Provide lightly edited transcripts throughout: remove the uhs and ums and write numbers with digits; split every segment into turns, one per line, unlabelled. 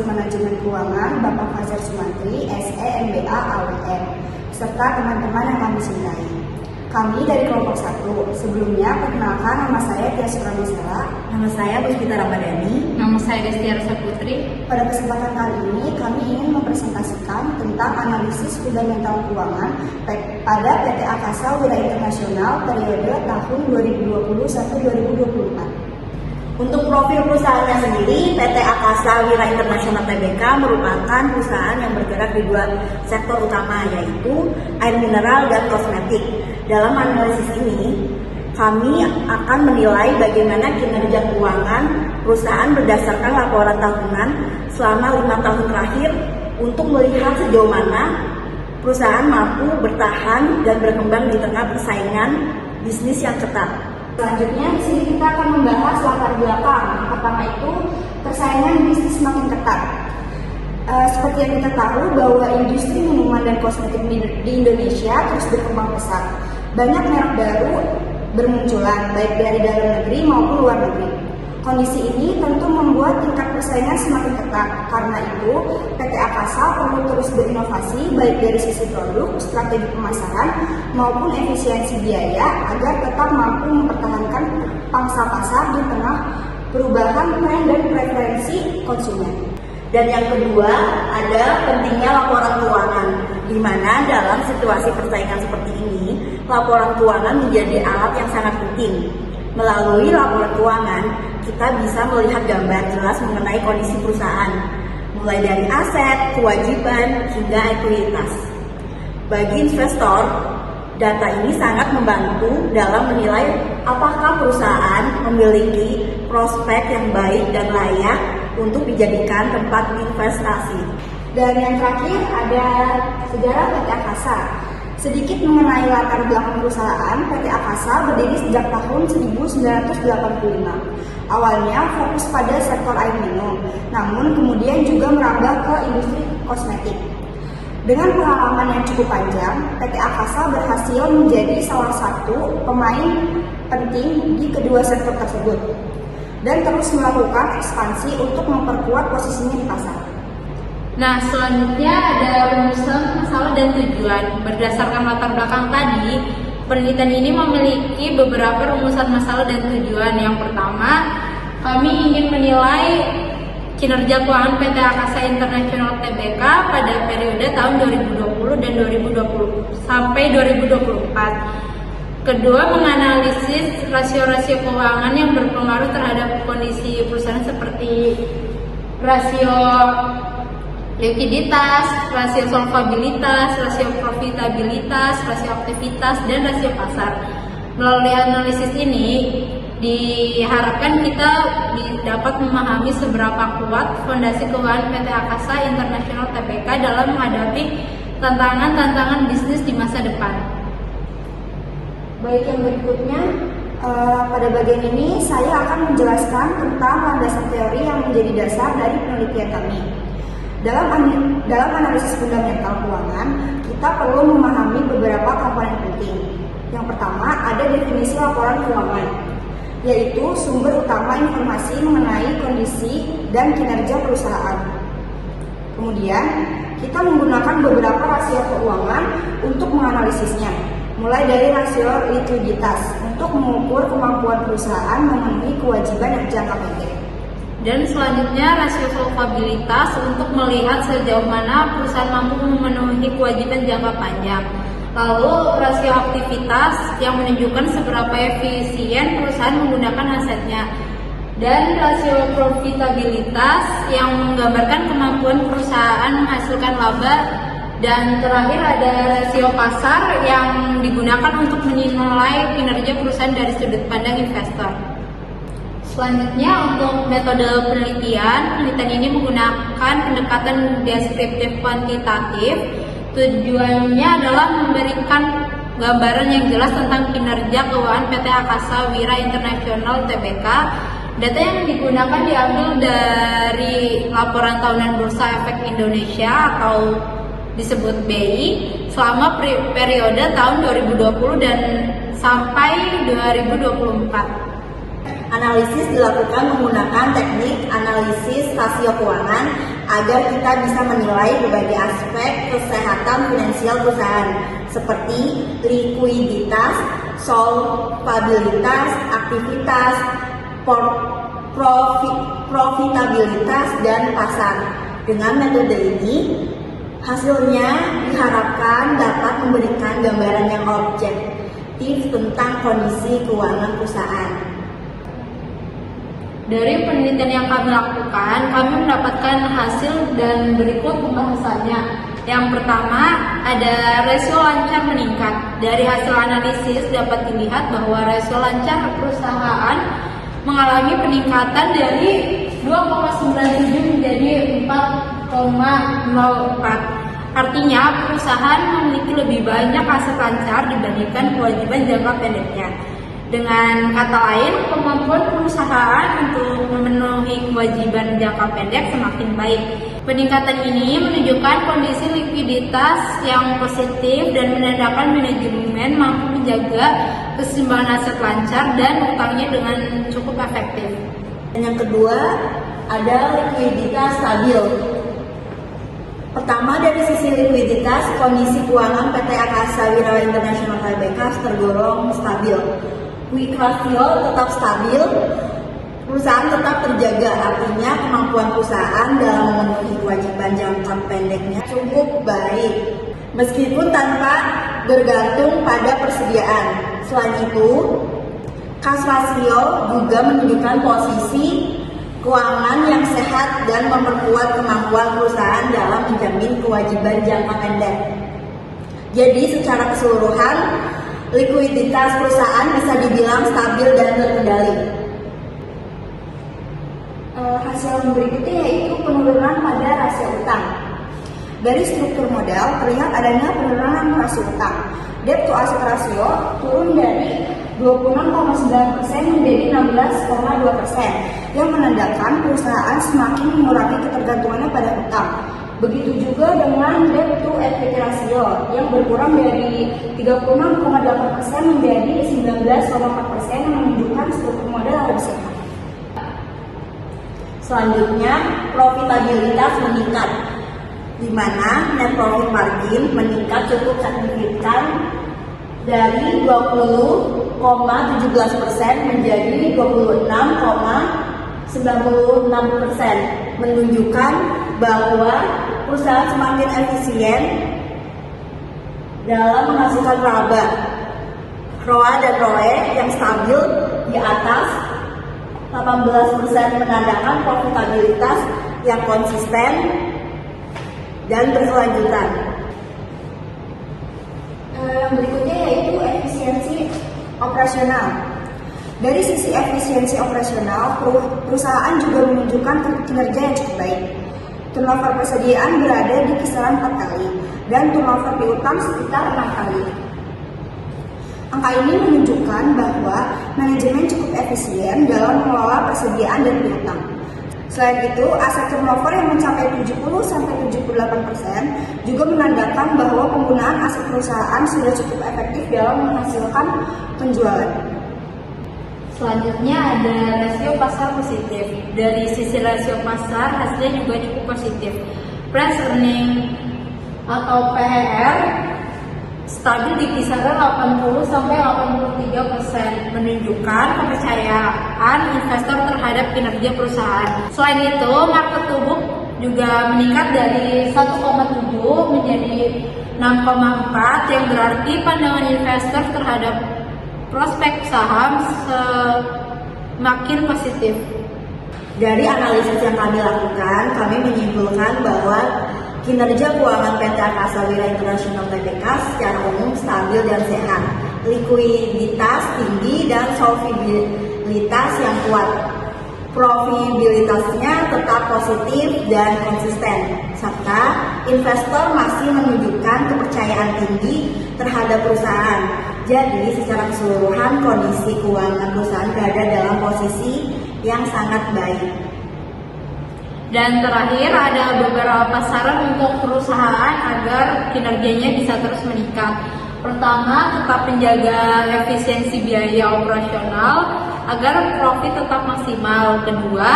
Fakultas Manajemen Keuangan, Bapak Fajar Sumantri, SE MBA AWM, serta teman-teman yang kami cintai. Kami dari kelompok 1. Sebelumnya, perkenalkan, nama saya Tia Suramesela.
Nama saya Puspita Ramadhani.
Nama saya Destia Rosa Putri.
Pada kesempatan kali ini, kami ingin mempresentasikan tentang analisis fundamental keuangan pada PT Akasa Wira Internasional periode tahun 2021-2024.
Untuk profil perusahaannya sendiri, PT Akasa Wira Internasional Tbk merupakan perusahaan yang bergerak di 2 sektor utama, yaitu air mineral dan kosmetik. Dalam analisis ini, kami akan menilai bagaimana kinerja keuangan perusahaan berdasarkan laporan tahunan selama 5 tahun terakhir untuk melihat sejauh mana perusahaan mampu bertahan dan berkembang di tengah persaingan bisnis yang ketat.
Selanjutnya, di sini kita akan membahas latar belakang. Pertama itu, persaingan bisnis semakin ketat. Seperti yang kita tahu bahwa industri minuman dan kosmetik di Indonesia terus berkembang pesat. Banyak merek baru bermunculan, baik dari dalam negeri maupun luar negeri. Kondisi ini tentu membuat tingkat persaingan semakin ketat. Karena itu, PT Akasa perlu terus berinovasi baik dari sisi produk, strategi pemasaran, maupun efisiensi biaya agar tetap mampu mempertahankan pangsa pasar di tengah perubahan tren dan preferensi konsumen.
Dan yang kedua, ada pentingnya laporan keuangan, di mana dalam situasi persaingan seperti ini, laporan keuangan menjadi alat yang sangat penting. Melalui laporan keuangan, kita bisa melihat gambar jelas mengenai kondisi perusahaan, mulai dari aset, kewajiban, hingga ekuitas. Bagi investor, data ini sangat membantu dalam menilai apakah perusahaan memiliki prospek yang baik dan layak untuk dijadikan tempat investasi.
Dan yang terakhir ada sejarah PT Akasa. Sedikit mengenai latar belakang perusahaan, PT Akasa berdiri sejak tahun 1985. Awalnya fokus pada sektor air minum, namun kemudian juga merambah ke industri kosmetik. Dengan pengalaman yang cukup panjang, PT Akasa berhasil menjadi salah satu pemain penting di kedua sektor tersebut dan terus melakukan ekspansi untuk memperkuat posisinya di pasar.
Nah, selanjutnya ada rumusan masalah dan tujuan. Berdasarkan latar belakang tadi, penelitian ini memiliki beberapa rumusan masalah dan tujuan. Yang pertama, kami ingin menilai kinerja keuangan PT Akasa Internasional Tbk pada periode tahun 2020 dan 2020 sampai 2024. Kedua, menganalisis rasio-rasio keuangan yang berpengaruh terhadap kondisi perusahaan seperti rasio likuiditas, rasio solvabilitas, rasio profitabilitas, rasio aktivitas, dan rasio pasar. Melalui analisis ini, diharapkan kita dapat memahami seberapa kuat fondasi keuangan PT Akasa Internasional Tbk dalam menghadapi tantangan-tantangan bisnis di masa depan.
Baik, yang berikutnya, pada bagian ini saya akan menjelaskan tentang landasan teori yang menjadi dasar dari penelitian kami. Dalam analisis fundamental keuangan, kita perlu memahami beberapa komponen penting. Yang pertama, ada definisi laporan keuangan, yaitu sumber utama informasi mengenai kondisi dan kinerja perusahaan. Kemudian, kita menggunakan beberapa rasio keuangan untuk menganalisisnya, mulai dari rasio likuiditas untuk mengukur kemampuan perusahaan memenuhi kewajiban yang jangka pendek.
Dan selanjutnya rasio solvabilitas untuk melihat sejauh mana perusahaan mampu memenuhi kewajiban jangka panjang. Lalu rasio aktivitas yang menunjukkan seberapa efisien perusahaan menggunakan asetnya. Dan rasio profitabilitas yang menggambarkan kemampuan perusahaan menghasilkan laba. Dan terakhir ada rasio pasar yang digunakan untuk menilai kinerja perusahaan dari sudut pandang investor. Selanjutnya, untuk metode penelitian ini menggunakan pendekatan deskriptif kuantitatif. Tujuannya adalah memberikan gambaran yang jelas tentang kinerja keuangan PT Akasa Wira Internasional Tbk. Data yang digunakan diambil dari laporan tahunan Bursa Efek Indonesia atau disebut BI selama periode tahun 2020 dan sampai 2024.
Analisis dilakukan menggunakan teknik analisis rasio keuangan agar kita bisa menilai berbagai aspek kesehatan finansial perusahaan seperti likuiditas, solvabilitas, aktivitas, profitabilitas, dan pasar. Dengan metode ini, hasilnya diharapkan dapat memberikan gambaran yang objektif tentang kondisi keuangan perusahaan.
Dari penelitian yang kami lakukan, kami mendapatkan hasil dan berikut pembahasannya. Yang pertama, ada rasio lancar meningkat. Dari hasil analisis dapat dilihat bahwa rasio lancar perusahaan mengalami peningkatan dari 2,97 menjadi 4,04. Artinya, perusahaan memiliki lebih banyak aset lancar dibandingkan kewajiban jangka pendeknya. Dengan kata lain, kemampuan perusahaan untuk memenuhi kewajiban jangka pendek semakin baik. Peningkatan ini menunjukkan kondisi likuiditas yang positif dan menandakan manajemen mampu menjaga keseimbangan aset lancar dan utangnya dengan cukup efektif.
Dan yang kedua, ada likuiditas stabil. Pertama, dari sisi likuiditas, kondisi keuangan PT Akasa Wira International Tbk tergolong stabil. Quick ratio tetap stabil, perusahaan tetap terjaga, artinya kemampuan perusahaan dalam memenuhi kewajiban jangka pendeknya cukup baik, meskipun tanpa bergantung pada persediaan. Selain itu, cash ratio juga menunjukkan posisi keuangan yang sehat dan memperkuat kemampuan perusahaan dalam menjamin kewajiban jangka pendek. Jadi secara keseluruhan, likuiditas perusahaan bisa dibilang stabil dan terkendali.
Hasil berikutnya yaitu penurunan pada rasio utang. Dari struktur model terlihat adanya penurunan rasio utang. Debt to asset ratio turun dari 26,9% menjadi 16,2%, yang menandakan perusahaan semakin mengurangi ketergantungannya pada utang. Begitu juga dengan debt to equity ratio yang berkurang dari 36,8% menjadi 19,4%, yang menunjukkan struktur modal yang lebih sehat.
Selanjutnya, profitabilitas meningkat, di mana net profit margin meningkat cukup signifikan dari 20,17% menjadi 26,96%, menunjukkan bahwa perusahaan semakin efisien dalam menghasilkan laba. ROA dan ROE yang stabil di atas 18% menandakan profitabilitas yang konsisten dan berkelanjutan.
Yang berikutnya yaitu efisiensi operasional. Dari sisi efisiensi operasional, perusahaan juga menunjukkan kinerja yang cukup baik. Turnover persediaan berada di kisaran 4 kali dan turnover piutang sekitar 6 kali. Angka ini menunjukkan bahwa manajemen cukup efisien dalam mengelola persediaan dan piutang. Selain itu, aset turnover yang mencapai 70-78% juga menandakan bahwa penggunaan aset perusahaan sudah cukup efektif dalam menghasilkan penjualan.
Selanjutnya ada rasio pasar positif. Dari sisi rasio pasar, hasilnya juga cukup positif. Price earning atau PER stabil di kisaran 80-83%, menunjukkan kepercayaan investor terhadap kinerja perusahaan. Selain itu, market to book juga meningkat dari 1,7 menjadi 6,4, yang berarti pandangan investor terhadap prospek saham semakin positif.
Dari analisis yang kami lakukan, kami menyimpulkan bahwa kinerja keuangan PT Akasa Wira International Tbk secara umum stabil dan sehat, likuiditas tinggi dan solvabilitas yang kuat. Profitabilitasnya tetap positif dan konsisten, serta investor masih menunjukkan kepercayaan tinggi terhadap perusahaan. Jadi, secara keseluruhan kondisi keuangan perusahaan berada dalam posisi yang sangat baik.
Dan terakhir ada beberapa saran untuk perusahaan agar kinerjanya bisa terus meningkat. Pertama, tetap menjaga efisiensi biaya operasional agar profit tetap maksimal. Kedua,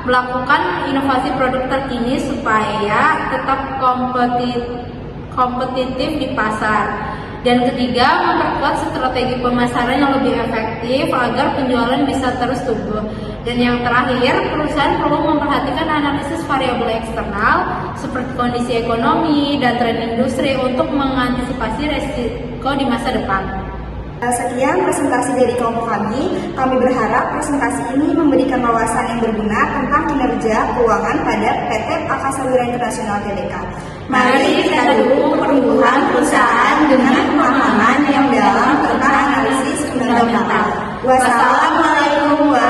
melakukan inovasi produk terkini supaya tetap kompetitif di pasar. Dan ketiga, memperkuat strategi pemasaran yang lebih efektif agar penjualan bisa terus tumbuh. Dan yang terakhir, perusahaan perlu memperhatikan analisis variabel eksternal seperti kondisi ekonomi dan tren industri untuk mengantisipasi resiko di masa depan.
Sekian presentasi dari kelompok kami. Kami berharap presentasi ini memberikan wawasan yang berguna tentang kinerja keuangan pada PT Akasawira International Tbk.
Mari kita dukung pertumbuhan perusahaan dengan pemahaman yang dalam tentang analisis fundamental. Wassalamualaikum warahmatullahi wabarakatuh.